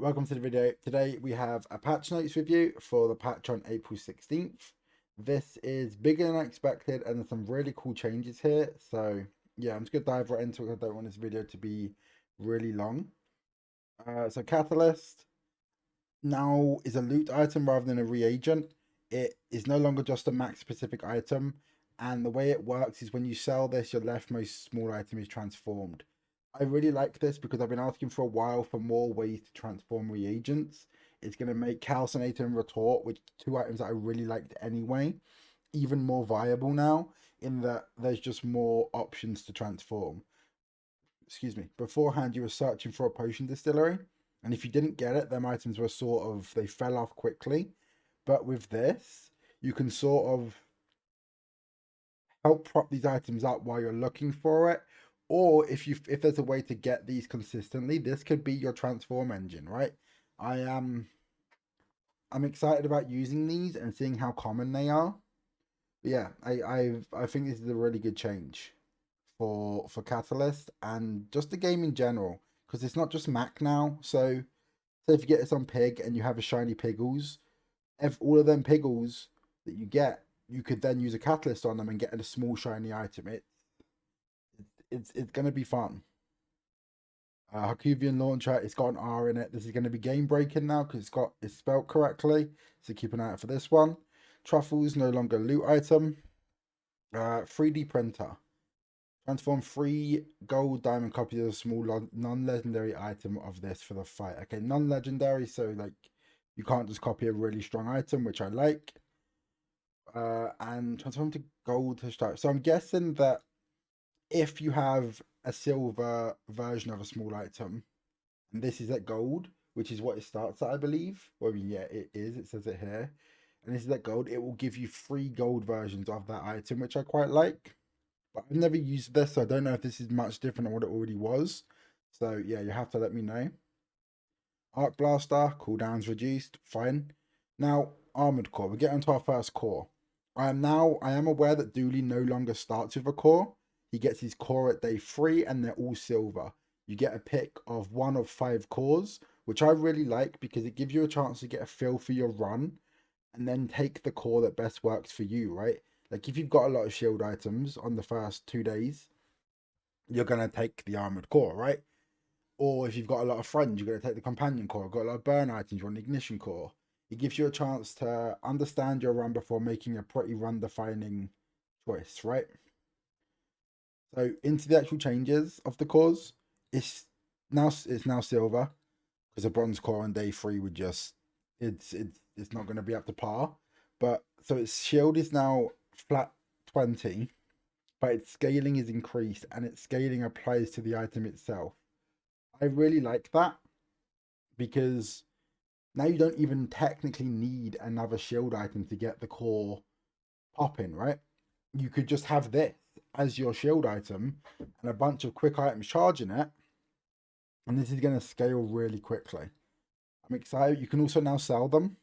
welcome to the video. Today we have a patch notes review for the patch on April 16th. This is bigger than I expected and there's some really cool changes here. So yeah, I'm just gonna dive right into it. I don't want this video to be really long. So Catalyst now is a loot item rather than a reagent. It is no longer just a max specific item. And the way it works is when you sell this, your leftmost small item is transformed. I really like this because I've been asking for a while for more ways to transform reagents. It's going to make Calcinator and Retort, which two items that I really liked anyway, even more viable now in that there's just more options to transform. Excuse me. Beforehand, you were searching for a potion distillery, and if you didn't get it, them items were they fell off quickly. But with this, you can sort of help prop these items up while you're looking for it, or if there's a way to get these consistently, this could be your transform engine, right? I'm excited about using these and seeing how common they are. But yeah, I think this is a really good change for Catalyst and just the game in general, because it's not just Mac now. So say if you get this on Pig and you have a shiny Piggles, if all of them Piggles that you get, you could then use a Catalyst on them and get a small shiny item. It's gonna be fun. Hakuvian launcher, it's got an R in it. This is going to be game breaking now because it's spelled correctly. So keep an eye out for this one. Truffles no longer loot item. 3D printer. Transform 3 gold diamond copies of a small non-legendary item of this for the fight. Okay, non-legendary, so like you can't just copy a really strong item, which I like. And transform to gold to start. So I'm guessing that if you have a silver version of a small item, and this is at gold, which is what it starts at, I believe. Well, I mean, yeah, it is. It says it here. And this is at gold. It will give you 3 gold versions of that item, which I quite like. But I've never used this, so I don't know if this is much different than what it already was. So yeah, you have to let me know. Arc Blaster, cooldowns reduced, fine. Now, Armored Core. We're getting to our first core. I am aware that Dooley no longer starts with a core. He gets his core at day 3 and they're all silver. You get a pick of 1 of 5 cores, which I really like because it gives you a chance to get a feel for your run and then take the core that best works for you, right? Like if you've got a lot of shield items on the first 2 days, you're going to take the armored core, right? Or if you've got a lot of friends, you're going to take the companion core. Got a lot of burn items, you want an ignition core. It gives you a chance to understand your run before making a pretty run defining choice, right? So into the actual changes of the cores, it's now silver because a bronze core on day 3 would just it's not going to be up to par. But so its shield is now flat 20, but its scaling is increased and its scaling applies to the item itself. I really like that because now you don't even technically need another shield item to get the core popping, right? You could just have this as your shield item and a bunch of quick items charging it, and this is going to scale really quickly. I'm excited. You can also now sell them,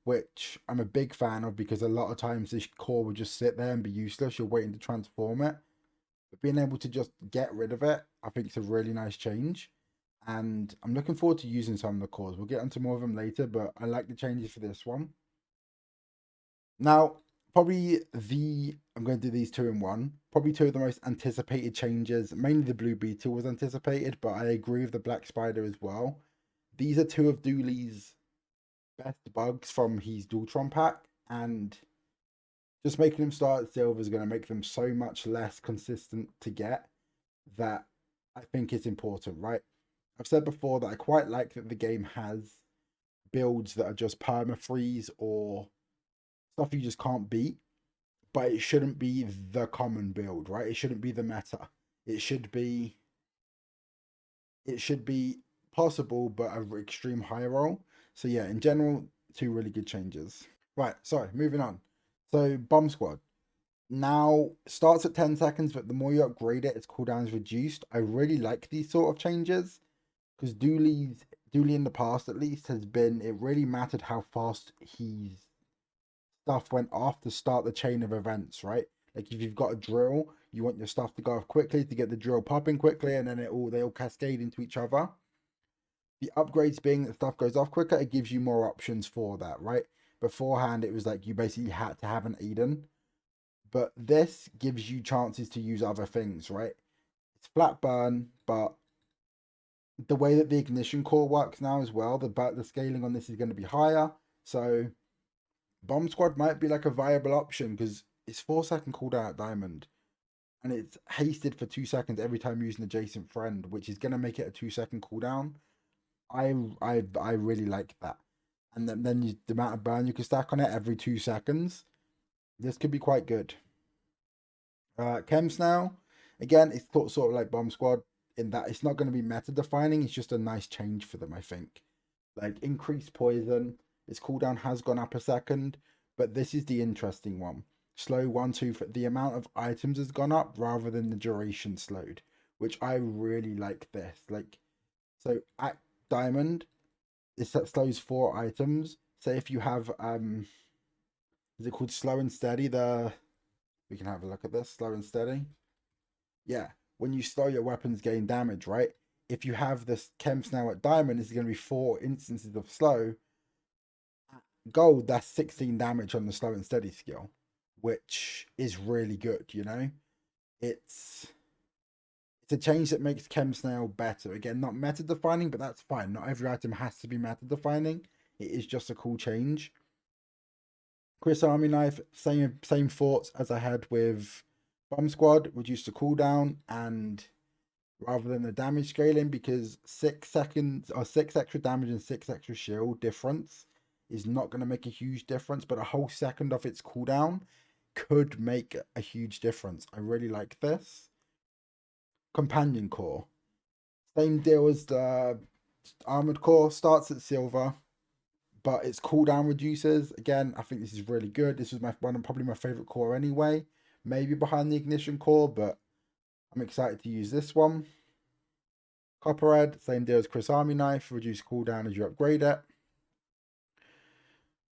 which I'm a big fan of because a lot of times this core will just sit there and be useless. You're waiting to transform it. But being able to just get rid of it, I think it's a really nice change. And I'm looking forward to using some of the cores. We'll get into more of them later, but I like the changes for this one. Now, I'm going to do these 2 in one. Probably 2 of the most anticipated changes. Mainly the blue beetle was anticipated, but I agree with the black spider as well. These are 2 of Dooley's best bugs from his Dualtron pack, and just making them start at silver is going to make them so much less consistent to get that I think it's important, right? I've said before that I quite like that the game has builds that are just perma freeze or stuff you just can't beat, but it shouldn't be the common build, right? It shouldn't be the meta. It should be possible, but an extreme high roll. So yeah, in general, 2 really good changes. Right, sorry, moving on. So Bomb Squad now starts at 10 seconds, but the more you upgrade it, its cooldown is reduced. I really like these sort of changes because Dooley in the past at least has been, it really mattered how fast his stuff went off to start the chain of events, right? Like if you've got a drill, you want your stuff to go off quickly to get the drill popping quickly, and then they all cascade into each other. The upgrades being that stuff goes off quicker, it gives you more options for that, right? Beforehand, it was like you basically had to have an Eden, but this gives you chances to use other things, right? It's flat burn, but the way that the ignition core works now as well, the scaling on this is going to be higher. So bomb squad might be like a viable option because it's 4 second cooldown at diamond, and it's hasted for 2 seconds every time you use an adjacent friend, which is going to make it a 2 second cooldown. I really like that, and then the amount of burn you can stack on it every 2 seconds. This could be quite good. Chems now, again, it's sort of like Bomb Squad in that it's not going to be meta defining. It's just a nice change for them, I think. Like increased poison, its cooldown has gone up a second, but this is the interesting one. Slow 1, 2, the amount of items has gone up rather than the duration slowed, which I really like this. Like, so at Diamond, it slows 4 items. Say if you have is it called slow and steady? We can have a look at this, slow and steady. Yeah, when you slow your weapons gain damage, right? If you have this Chems now at diamond, this is going to be 4 instances of slow. Gold, that's 16 damage on the slow and steady skill, which is really good, you know? It's a change that makes Chem Snail better. Again, not meta defining, but that's fine. Not every item has to be meta defining. It is just a cool change. Chris Army Knife, same thoughts as I had with Bomb Squad, reduce the cooldown and rather than the damage scaling, because 6 seconds or 6 extra damage and 6 extra shield difference is not going to make a huge difference, but a whole second off its cooldown could make a huge difference. I really like this. Companion Core, same deal as the Armored Core, starts at silver, but its cooldown reduces. Again, I think this is really good. This was probably my favorite core anyway. Maybe behind the Ignition Core, but I'm excited to use this one. Copperhead, same deal as Chris Army Knife, reduce cooldown as you upgrade it.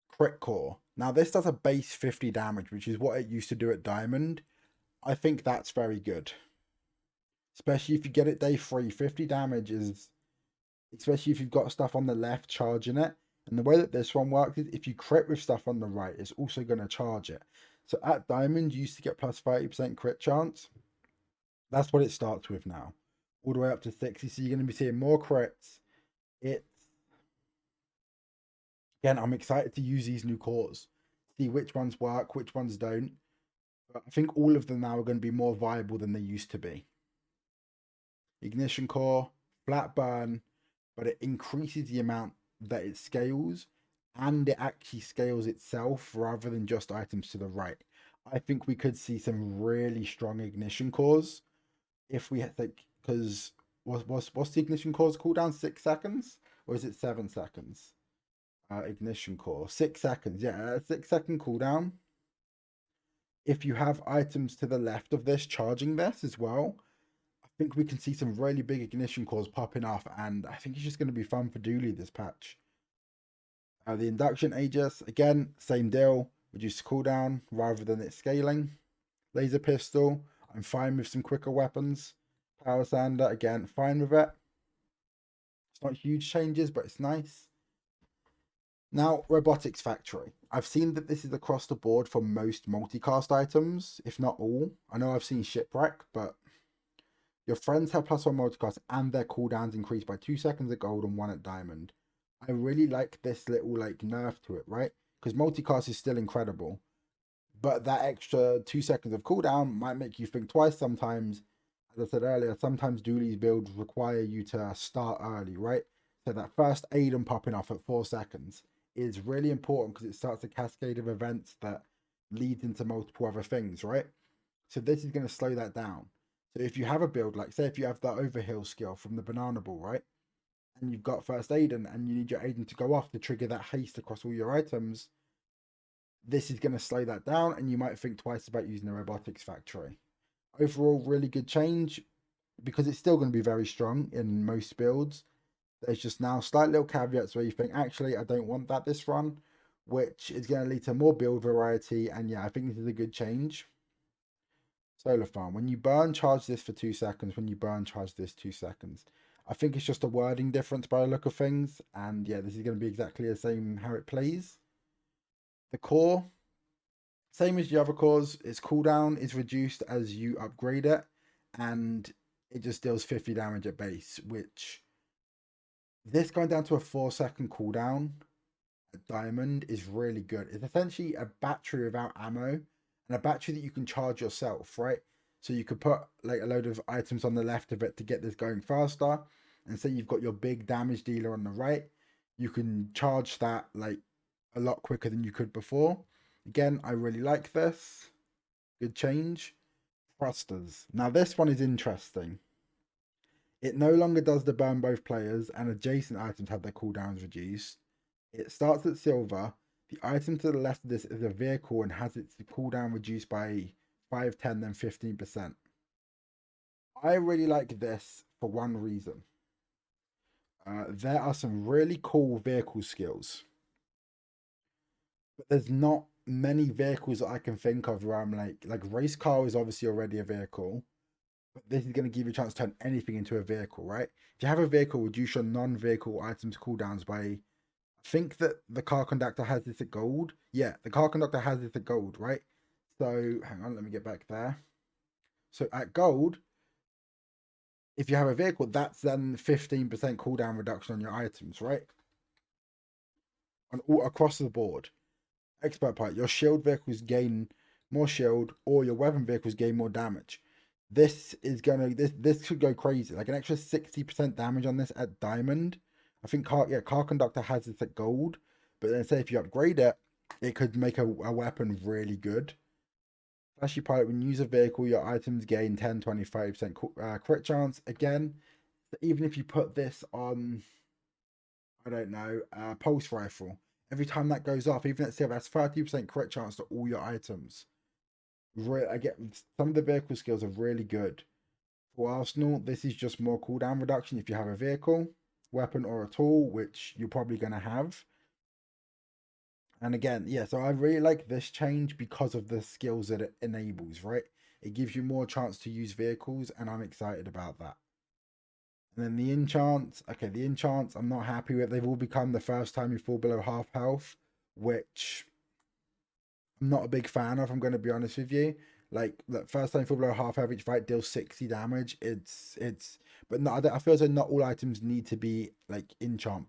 Crit Core. Now this does a base 50 damage, which is what it used to do at Diamond. I think that's very good. Especially if you get it day 3, 50 damage is, especially if you've got stuff on the left charging it. And the way that this one works is if you crit with stuff on the right, it's also going to charge it. So at Diamond, you used to get plus 30% crit chance. That's what it starts with now. All the way up to 60. So you're going to be seeing more crits. Again, I'm excited to use these new cores. See which ones work, which ones don't. But I think all of them now are going to be more viable than they used to be. Ignition core, flat burn, but it increases the amount that it scales and it actually scales itself rather than just items to the right. I think we could see some really strong ignition cores if we think, because what's the ignition core's cooldown? 6 seconds, or is it 7 seconds? Ignition core 6 seconds. Yeah, a 6 second cooldown. If you have items to the left of this charging this as well, I think we can see some really big ignition cores popping off, and I think it's just going to be fun for Dooley this patch. The induction Aegis, again, same deal, reduce cooldown rather than it scaling. Laser pistol, I'm fine with some quicker weapons. Power sander, again, fine with it. It's not huge changes, but it's nice. Now, Robotics Factory. I've seen that this is across the board for most multicast items, if not all. I know I've seen Shipwreck, but your friends have +1 multicast and their cooldowns increase by 2 seconds at gold and 1 at diamond. I really like this little like nerf to it, right? Because multicast is still incredible, but that extra 2 seconds of cooldown might make you think twice sometimes. As I said earlier, sometimes Dooley's builds require you to start early, right? So that first Aiden popping off at 4 seconds is really important because it starts a cascade of events that leads into multiple other things, right? So this is going to slow that down. So if you have a build, like say if you have the overheal skill from the banana ball, right? And you've got first Aiden and you need your Aiden to go off to trigger that haste across all your items, this is going to slow that down and you might think twice about using a robotics factory. Overall, really good change because it's still going to be very strong in most builds. There's just now slight little caveats where you think, actually, I don't want that this run, which is going to lead to more build variety. And yeah, I think this is a good change. Solar farm. When you burn, charge this for 2 seconds. When you burn, charge this 2 seconds. I think it's just a wording difference by the look of things. And yeah, this is going to be exactly the same how it plays. The core, same as the other cores, its cooldown is reduced as you upgrade it, and it just deals 50 damage at base, which this going down to a 4-second cooldown at diamond is really good. It's essentially a battery without ammo and a battery that you can charge yourself, right? So you could put like a load of items on the left of it to get this going faster. And say you've got your big damage dealer on the right, you can charge that like a lot quicker than you could before. Again, I really like this. Good change. Thrusters. Now this one is interesting. It no longer does the burn both players, and adjacent items have their cooldowns reduced. It starts at silver. The item to the left of this is a vehicle and has its cooldown reduced by 5, 10, then 15%. I really like this for one reason. There are some really cool vehicle skills, but there's not many vehicles that I can think of where I'm like race car is obviously already a vehicle, but this is going to give you a chance to turn anything into a vehicle, right? If you have a vehicle, reduce your non-vehicle items cooldowns by, I think that the car conductor has this at gold. Yeah, the car conductor has this at gold, right? So hang on, let me get back there. So at gold, if you have a vehicle, that's then 15% cooldown reduction on your items, right? On all across the board. Expert part, your shield vehicles gain more shield, or your weapon vehicles gain more damage. This could go crazy. Like an extra 60% damage on this at diamond. I think car conductor has this at gold, but then say if you upgrade it, it could make a weapon really good. Flashy pilot, when you use a vehicle, your items gain 10, 20, 30% crit chance. Again, even if you put this on, I don't know, pulse rifle, every time that goes off, even at silver, that's 30% crit chance to all your items. I get some of the vehicle skills are really good. For Arsenal, this is just more cooldown reduction if you have a vehicle, weapon, or a tool, which you're probably going to have. And again, yeah, so I really like this change because of the skills that it enables, right? It gives you more chance to use vehicles, and I'm excited about that. And then the enchants, okay, the enchants I'm not happy with. They've all become the first time you fall below half health, which I'm not a big fan of, I'm going to be honest with you. Like, the first time you fall below half health, each fight deals 60 damage. But no, I feel as though not all items need to be like enchant.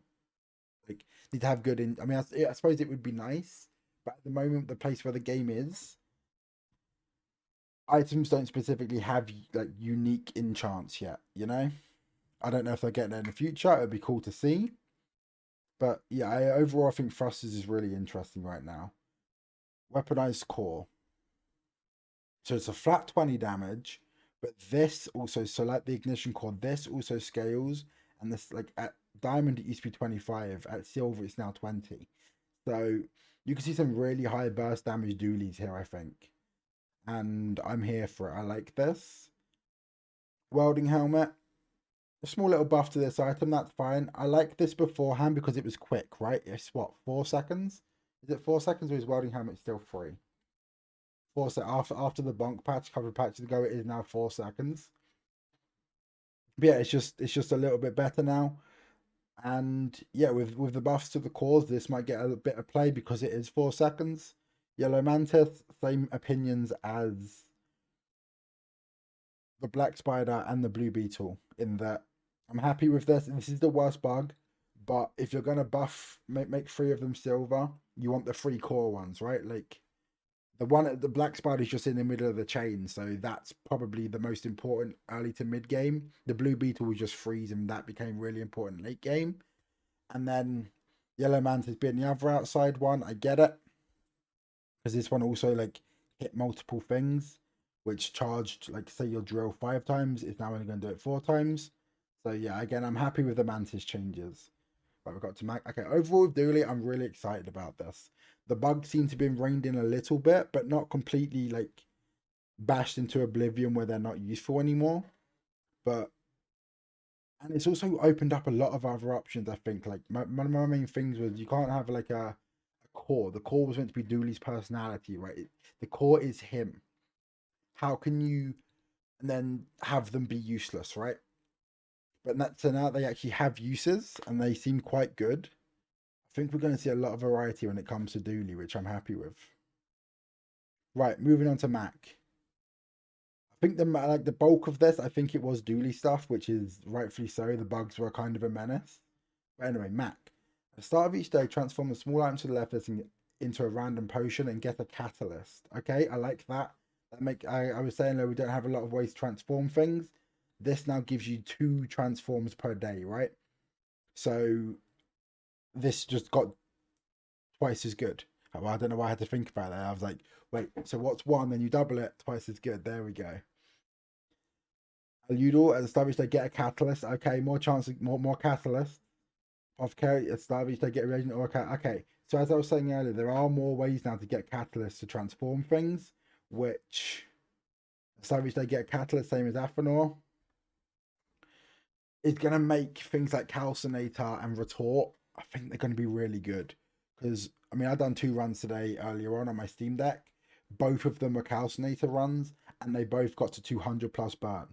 Like, need to have good in. I mean, I suppose it would be nice, but at the moment, the place where the game is, items don't specifically have like unique enchants yet. You know, I don't know if they're getting there in the future. It'd be cool to see. But yeah, overall I think thrusters is really interesting right now. Weaponized core. So it's a flat 20 damage, but this also, so like the ignition core, this also scales. And this, like at diamond, it used to be 25, at silver, it's now 20. So you can see some really high burst damage dualies here, I think. And I'm here for it. I like this. Welding helmet. A small little buff to this item, that's fine. I like this beforehand because it was quick, right? It's what, 4 seconds? Is it 4 seconds, or is welding helmet still free? 4 seconds after the bonk patch, a couple of patches ago, it is now 4 seconds. But yeah, it's just a little bit better now. And yeah, with the buffs to the cores, this might get a bit of play because it is 4 seconds. Yellow Mantis, same opinions as the Black Spider and the Blue Beetle, in that I'm happy with this. This is the worst bug, but if you're gonna buff, make 3 of them silver, you want the 3 core ones, right? Like the Black Spider is just in the middle of the chain, so that's probably the most important early to mid game. The Blue Beetle was just freeze, and that became really important late game. And then Yellow Mantis being the other outside one, I get it, because this one also like hit multiple things, which charged, like say your drill 5 times, it's now only going to do it 4 times. So yeah, again, I'm happy with the Mantis changes. Right, we got to Mac. Okay, overall with Dooley, I'm really excited about this. The bugs seem to be reined in a little bit, but not completely like bashed into oblivion where they're not useful anymore. But and it's also opened up a lot of other options. I think like one of my main things was you can't have like a core. The core was meant to be Dooley's personality, right? The core is him. How can you and then have them be useless, right? So now they actually have uses and they seem quite good. I think we're going to see a lot of variety when it comes to Dooley, which I'm happy with. Right, moving on to Mac. I think the bulk of this, I think it was Dooley stuff, which is rightfully so. The bugs were kind of a menace. But anyway, Mac. At the start of each day, transform the small item to the left into a random potion and get a catalyst. Okay, I like that. I was saying that we don't have a lot of ways to transform things. This now gives you 2 transforms per day, right? So this just got twice as good. Well, I don't know why I had to think about that. I was like, wait, so what's 1? Then you double it, twice as good. There we go. Aludel at the start of each day, get a catalyst. Okay, more chances, more catalyst. Apothecary at the start of each day, get a reagent or a cat. Okay, so as I was saying earlier, there are more ways now to get catalysts to transform things, which at the start of each day, get a catalyst, same as Athanor. It's going to make things like Calcinator and Retort, I think they're going to be really good. Because, I mean, I've done 2 runs today earlier on my Steam Deck. Both of them were Calcinator runs, and they both got to 200 plus burn.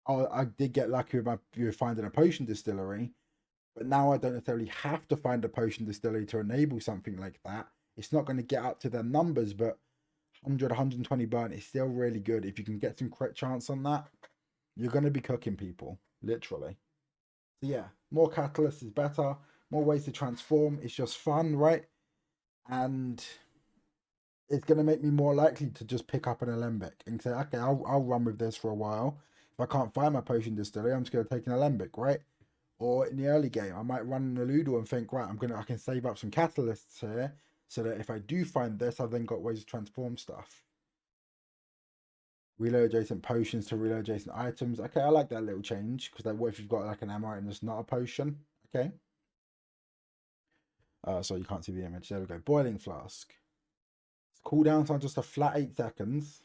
Oh, I did get lucky with finding a potion distillery, but now I don't necessarily have to find a potion distillery to enable something like that. It's not going to get up to their numbers, but 100, 120 burn is still really good. If you can get some crit chance on that, you're going to be cooking people, literally. So yeah, more catalyst is better. More ways to transform. It's just fun, right? And it's going to make me more likely to just pick up an alembic and say, okay, I'll run with this for a while. If I can't find my potion distillery, I'm just going to take an alembic, right? Or in the early game, I might run an Eludo and think, right, I can save up some catalysts here, so that if I do find this, I've then got ways to transform stuff. Reload adjacent potions to reload adjacent items. Okay, I like that little change, because like, what if you've got like an ammo item that's not a potion? Okay. So you can't see the image. There we go. Boiling flask. Cooldown time just a flat 8 seconds.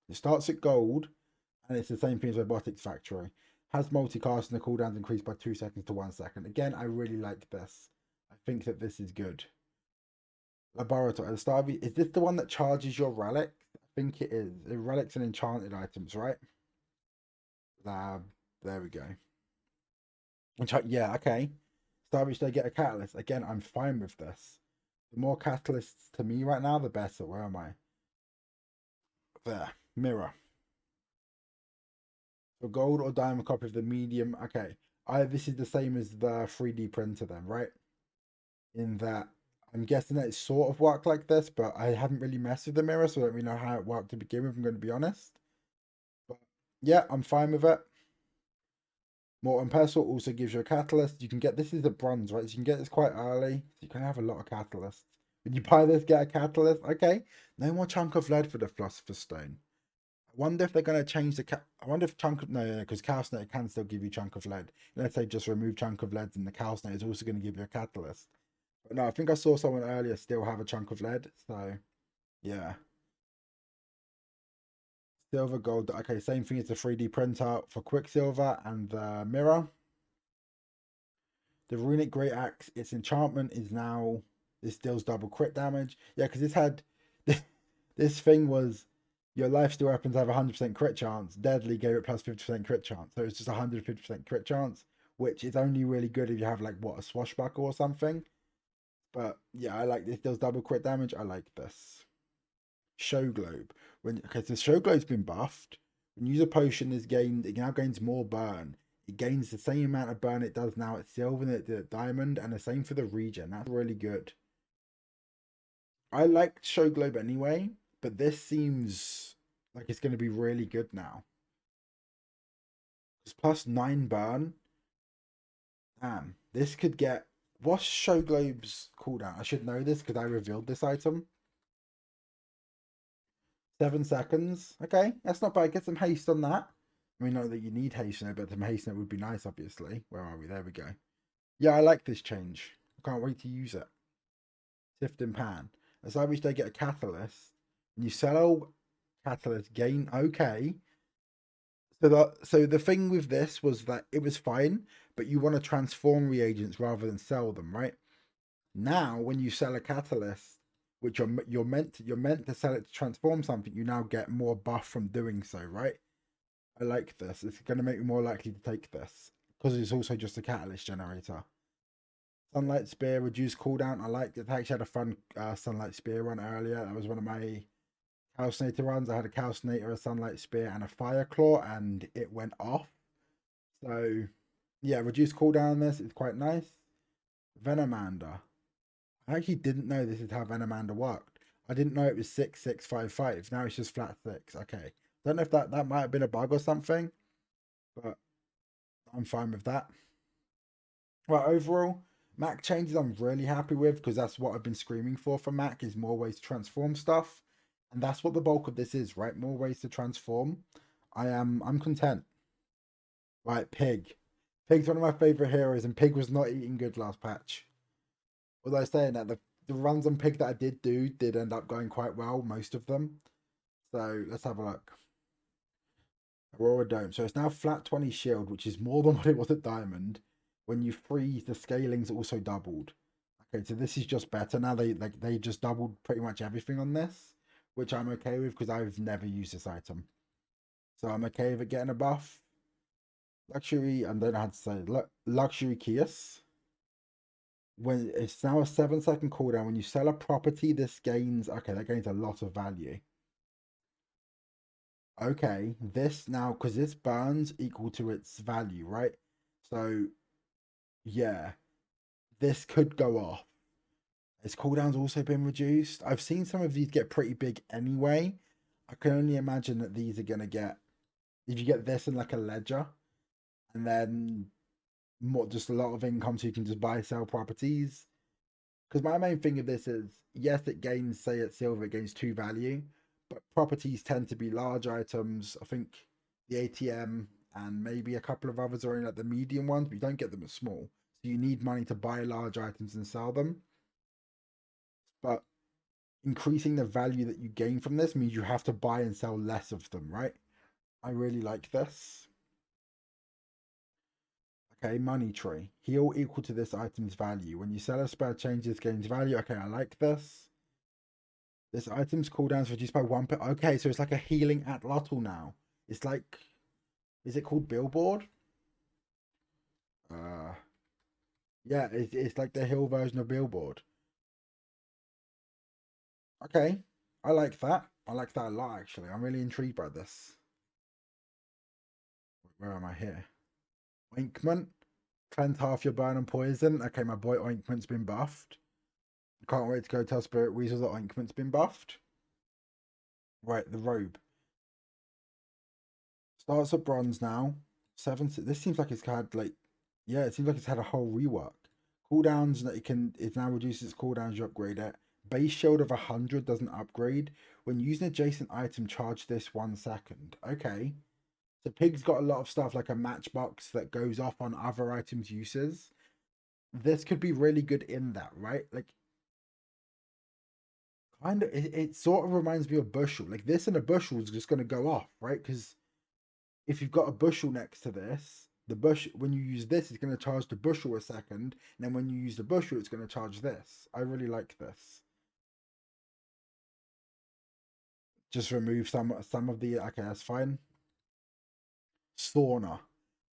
It starts at gold, and it's the same thing as Robotics Factory. Has multicast and the cooldown's increased by 2 seconds to 1 second. Again, I really like this. I think that this is good. Laboratory. At the start of it, is this the one that charges your relic? I think it is. Relics and enchanted items, right? Lab. There we go. Yeah, okay. Start of each day, get a catalyst. Again, I'm fine with this. The more catalysts to me right now, the better. Where am I? There. Mirror. For gold or diamond copy of the medium. Okay. This is the same as the 3D printer then, right? In that I'm guessing that it sort of worked like this, but I haven't really messed with the mirror, so I don't really know how it worked to begin with, I'm going to be honest. But yeah, I'm fine with it. Molten Pestle also gives you a catalyst. You can get this is a bronze, right? So you can get this quite early. So you can have a lot of catalysts. When you buy this, get a catalyst. Okay. No more chunk of lead for the Philosopher's Stone. I wonder if they're going to change I wonder if chunk of no, because calcinator can still give you chunk of lead. Let's say just remove chunk of lead, and the calcinator is also going to give you a catalyst. But no, I think I saw someone earlier still have a chunk of lead. So yeah, silver, gold. Okay, same thing as the 3D printer for Quicksilver and the mirror. The runic great axe. Its enchantment is now this deals double crit damage. Yeah, because this had this thing was your lifesteal weapons have 100% crit chance. Deadly gave it plus 50% crit chance. So it's just 150% crit chance, which is only really good if you have like what a swashbuckle or something. But yeah, I like this. Deals double crit damage. I like this. Show globe. So show globe's been buffed. When you use a potion, it now gains more burn. It gains the same amount of burn it does now at silver and at diamond, and the same for the regen. That's really good. I like show globe anyway, but this seems like it's going to be really good now. It's plus 9 burn. Damn, this could get. What's show globe's cooldown? I should know this because I revealed this item. 7 seconds. Okay, that's not bad. Get some haste on that. I mean, not that you need haste in it, but some haste in it would be nice, obviously. Where are we? There we go. Yeah, I like this change. I can't wait to use it. Sifting pan. As I wish they get a catalyst. And you sell catalyst, gain. Okay. So the thing with this was that it was fine, but you want to transform reagents rather than sell them, right? Now, when you sell a catalyst, which you're meant to sell it to transform something, you now get more buff from doing so, right? I like this. It's going to make me more likely to take this. because it's also just a catalyst generator. Sunlight Spear, reduced cooldown. I liked it. I actually had a fun Sunlight Spear run earlier. That was one of my Calcinator runs. I had a Calcinator, a Sunlight Spear, and a Fire Claw, and it went off. So, yeah, reduced cooldown on this. It's quite nice. Venomander. I actually didn't know this is how Venomander worked. I didn't know it was 6-6-5-5. Now it's just flat 6. Okay. Don't know if that might have been a bug or something, but I'm fine with that. Well, overall, Mac changes I'm really happy with because that's what I've been screaming for Mac is more ways to transform stuff. And that's what the bulk of this is, right? More ways to transform. I'm content. Right, Pig. Pig's one of my favorite heroes, and Pig was not eating good last patch. Although saying that the runs on Pig that I did do did end up going quite well, most of them. So let's have a look. Aurora Dome. So it's now flat 20 shield, which is more than what it was at Diamond. When you freeze, the scaling's also doubled. Okay, so this is just better. Now they just doubled pretty much everything on this, which I'm okay with because I've never used this item. So I'm okay with it getting a buff. Luxury, I don't know how to say it. Luxury Kios. When it's now a 7-second cooldown. When you sell a property, this gains that gains a lot of value. Okay, this now because this burns equal to its value, right? So yeah, this could go off. Its cooldown's also been reduced. I've seen some of these get pretty big anyway. I can only imagine that these are gonna get, if you get this in like a ledger, and then more just a lot of income so you can just buy sell properties. Because my main thing of this is yes, it gains, say at silver, it gains 2 value, but properties tend to be large items. I think the ATM and maybe a couple of others are in like the medium ones, but you don't get them as small. So you need money to buy large items and sell them. But increasing the value that you gain from this means you have to buy and sell less of them, right? I really like this. Okay, money tree. Heal equal to this item's value. When you sell a spell, changes gains value. Okay, I like this. This item's cooldowns reduced by 1 per. Okay, so it's like a healing atlatl now. It's like, is it called Billboard? Uh, yeah, it's like the heal version of Billboard. Okay, I like that. I like that a lot, actually. I'm really intrigued by this. Where am I here? Ointment. Cleanse half your burn and poison. Okay, my boy Ointment's been buffed. Can't wait to go tell Spirit Weasel that Ointment's been buffed. Right, the robe. Starts at bronze now. 7. This seems like it's had like, yeah, it seems like it's had a whole rework. Cooldowns that it now reduces its cooldowns. You upgrade it. Base shield of 100 doesn't upgrade. When using adjacent item, charge this 1 second. Okay. So Pig's got a lot of stuff like a matchbox that goes off on other items' uses. This could be really good in that, right? Like, kind of, it sort of reminds me of bushel. Like this and a bushel is just going to go off, right? Because if you've got a bushel next to this, the bush when you use this, it's going to charge the bushel a second, and then when you use the bushel, it's going to charge this. I really like this. Just remove some of the. Okay, that's fine. Sauna.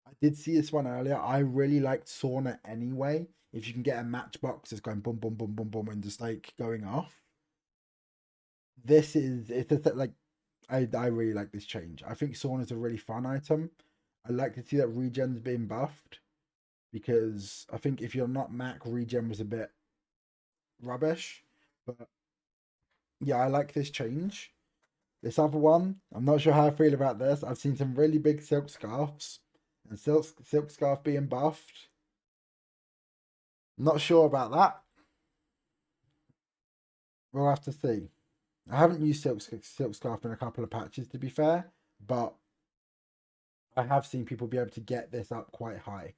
I did see this one earlier. I really liked sauna anyway. If you can get a matchbox that's going boom, boom, boom, boom, boom, and just like going off. This is it's just like I really like this change. I think sauna is a really fun item. I like to see that regen's being buffed because I think if you're not Mac, regen was a bit rubbish. But yeah, I like this change. This other one, I'm not sure how I feel about this. I've seen some really big silk scarves and silk scarf being buffed. Not sure about that. We'll have to see. I haven't used silk scarf in a couple of patches to be fair, but I have seen people be able to get this up quite high.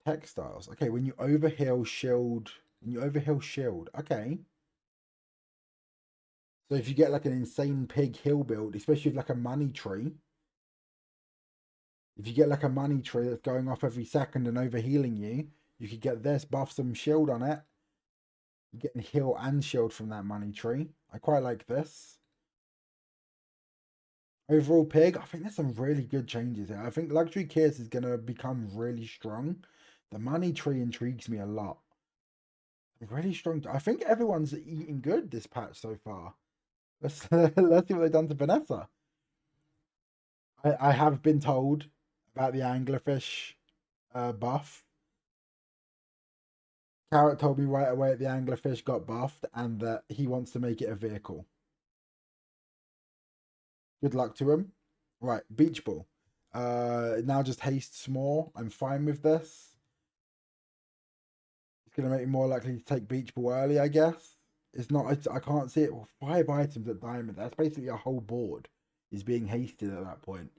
Textiles. Okay, when you overheal shield. Okay. So if you get like an insane pig hill build, especially with like a money tree, if you get like a money tree that's going off every second and overhealing you, you could get this, buff some shield on it. You're getting heal and shield from that money tree. I quite like this. Overall pig, I think there's some really good changes here. I think luxury Kiers is going to become really strong. The money tree intrigues me a lot. Really strong. I think everyone's eating good this patch so far. Let's let's see what they've done to Vanessa. I have been told about the anglerfish buff. Carrot told me right away that the anglerfish got buffed and that he wants to make it a vehicle. Good luck to him. Right, beach ball. Now just hastes more. I'm fine with this. It's gonna make me more likely to take beach ball early, I guess. It's not. I can't see it. Well, 5 items at diamond. That's basically a whole board is being hasted at that point.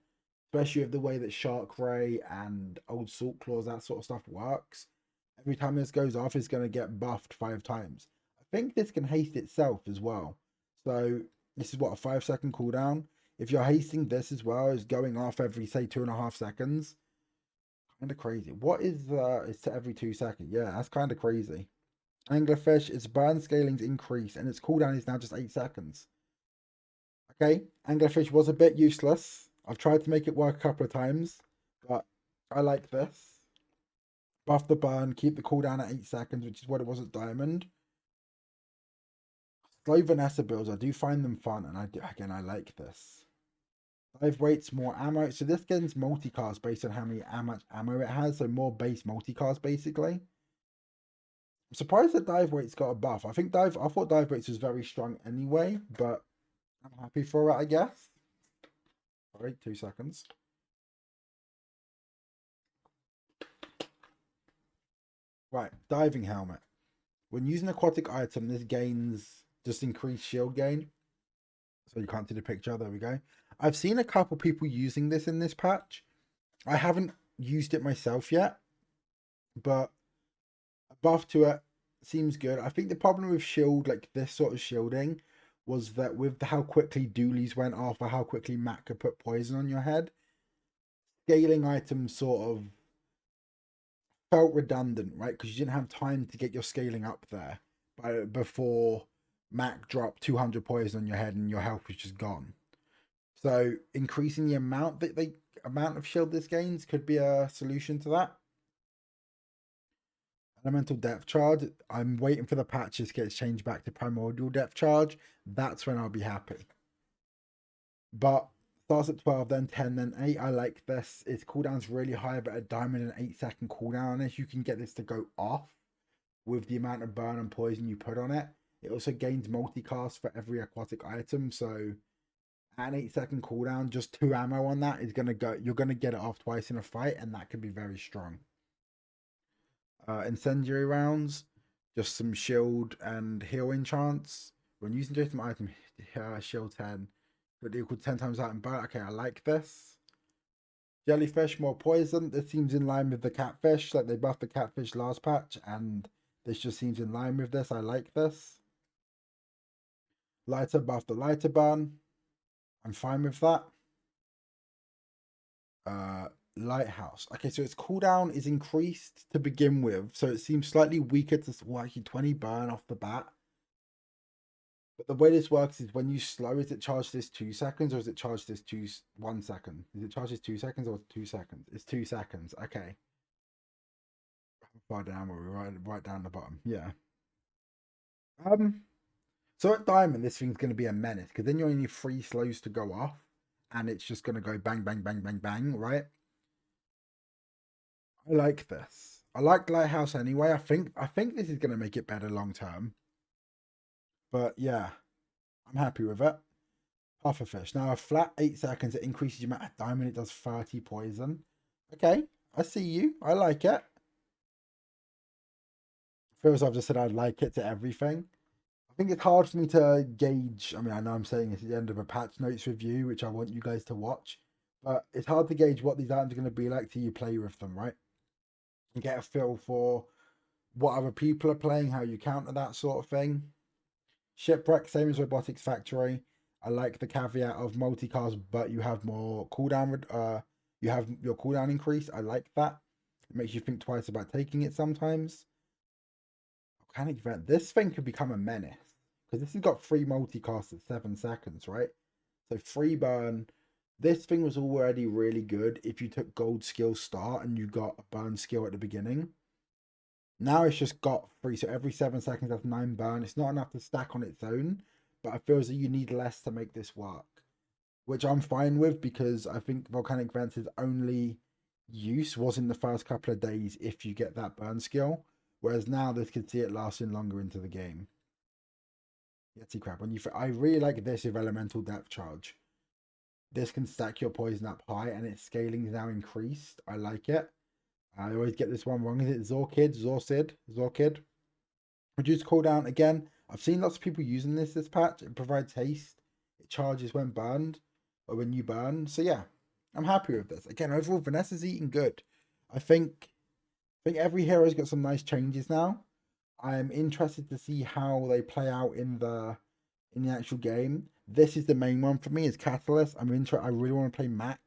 Especially with the way that Shark Ray and Old Salt Claws, that sort of stuff works. Every time this goes off, it's going to get buffed 5 times. I think this can haste itself as well. So this is what, a 5 second cooldown. If you're hasting this as well, is going off every, say, 2.5 seconds. Kind of crazy. What is it's to every 2 seconds? Yeah, that's kind of crazy. Anglerfish, its burn scaling's increased and its cooldown is now just 8 seconds. Okay, anglerfish was a bit useless. I've tried to make it work a couple of times, but I like this. Buff the burn, keep the cooldown at 8 seconds, which is what it was at diamond. Slow Vanessa builds, I do find them fun, and I like this. Dive weights, more ammo. So this gains multicast based on how much ammo it has, so more base multicast basically. I'm surprised that dive weights got a buff. I thought dive weights was very strong anyway, but I'm happy for it, I guess. Alright, 2 seconds. Right, diving helmet. When using aquatic item, this gains just increased shield gain. So you can't see the picture. There we go. I've seen a couple people using this in this patch. I haven't used it myself yet, but a buff to it seems good. I think the problem with shield, like this sort of shielding, was that with how quickly dualies went off or how quickly Matt could put poison on your head, scaling items sort of felt redundant, right? Because you didn't have time to get your scaling up there before Mac dropped 200 poison on your head and your health was just gone. So increasing the amount of shield this gains could be a solution to that. Elemental depth charge. I'm waiting for the patches to get changed back to primordial depth charge. That's when I'll be happy. But starts at 12, then 10, then 8. I like this. Its cooldown's really high, but a diamond and 8 second cooldown on this. You can get this to go off with the amount of burn and poison you put on it. It also gains multicast for every aquatic item. So at an 8 second cooldown, just 2 ammo on that is gonna go. You're gonna get it off twice in a fight, and that could be very strong. Incendiary rounds, just some shield and heal enchants. When using just item, shield 10, but equal 10 times that and burn. Okay, I like this. Jellyfish, more poison. This seems in line with the catfish. Like they buffed the catfish last patch, and this just seems in line with this. I like this. Lighter buff the lighter burn. I'm fine with that. Lighthouse. Okay, so its cooldown is increased to begin with, so it seems slightly weaker to actually 20 burn off the bat. But the way this works is when you slow, is it charged this 2 seconds or is it charged this 1 second? Is it charged this 2 seconds or 2 seconds? It's 2 seconds. Okay. Far down where we right down the bottom. Yeah. So at diamond, this thing's gonna be a menace because then you only need 3 slows to go off, and it's just gonna go bang, bang, bang, bang, bang, right? I like this. I like Lighthouse anyway. I think this is gonna make it better long term. But yeah, I'm happy with it. Pufferfish. Now a flat 8 seconds, it increases your amount of diamond, it does 30 poison. Okay, I see you. I like it. Feels I've just said I'd like it to everything. I think it's hard for me to gauge. I mean, I know I'm saying it's at the end of a patch notes review, which I want you guys to watch, but it's hard to gauge what these items are going to be like till you play with them, right? And get a feel for what other people are playing, how you counter that sort of thing. Shipwreck, same as Robotics Factory. I like the caveat of multicast, but you have more cooldown. You have your cooldown increase. I like that. It makes you think twice about taking it sometimes. Volcanic vent. This thing could become a menace because this has got free multicast at 7 seconds, right? So free burn. This thing was already really good if you took gold skill start and you got a burn skill at the beginning. Now it's just got 3, so every 7 seconds that's 9 burn. It's not enough to stack on its own, but I feel as though you need less to make this work, which I'm fine with because I think Volcanic Vence's only use was in the first couple of days if you get that burn skill, whereas now this could see it lasting longer into the game. Yeti crap. I really like this with Elemental Depth Charge. This can stack your poison up high, and its scaling is now increased. I like it. I always get this one wrong. Is it Zorkid? Zorsid? Zorkid? Reduce cooldown. Again, I've seen lots of people using this patch. It provides haste. It charges when burned or when you burn. So yeah, I'm happy with this. Again, overall, Vanessa's eating good. I think every hero's got some nice changes now. I'm interested to see how they play out in the actual game. This is the main one for me is Catalyst. I really want to play Mac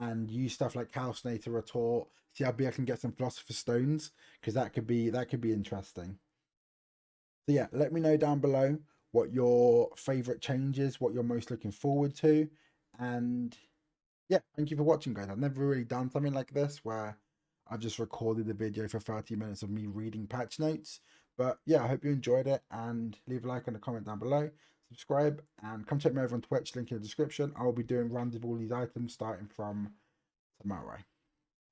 and use stuff like Calcinator, Retort. See how big I can get some Philosopher's Stones because that could be interesting. So yeah, let me know down below what your favorite changes, what you're most looking forward to, and yeah, thank you for watching, guys. I've never really done something like this where I've just recorded the video for 30 minutes of me reading patch notes. But yeah, I hope you enjoyed it and leave a like and a comment down below. Subscribe and come check me over on Twitch, link in the description. I will be doing runs of all these items starting from tomorrow,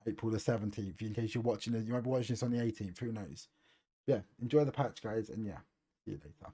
April the 17th. In case you're watching it, you might be watching this on the 18th, who knows. Yeah, enjoy the patch, guys, and yeah, see you later.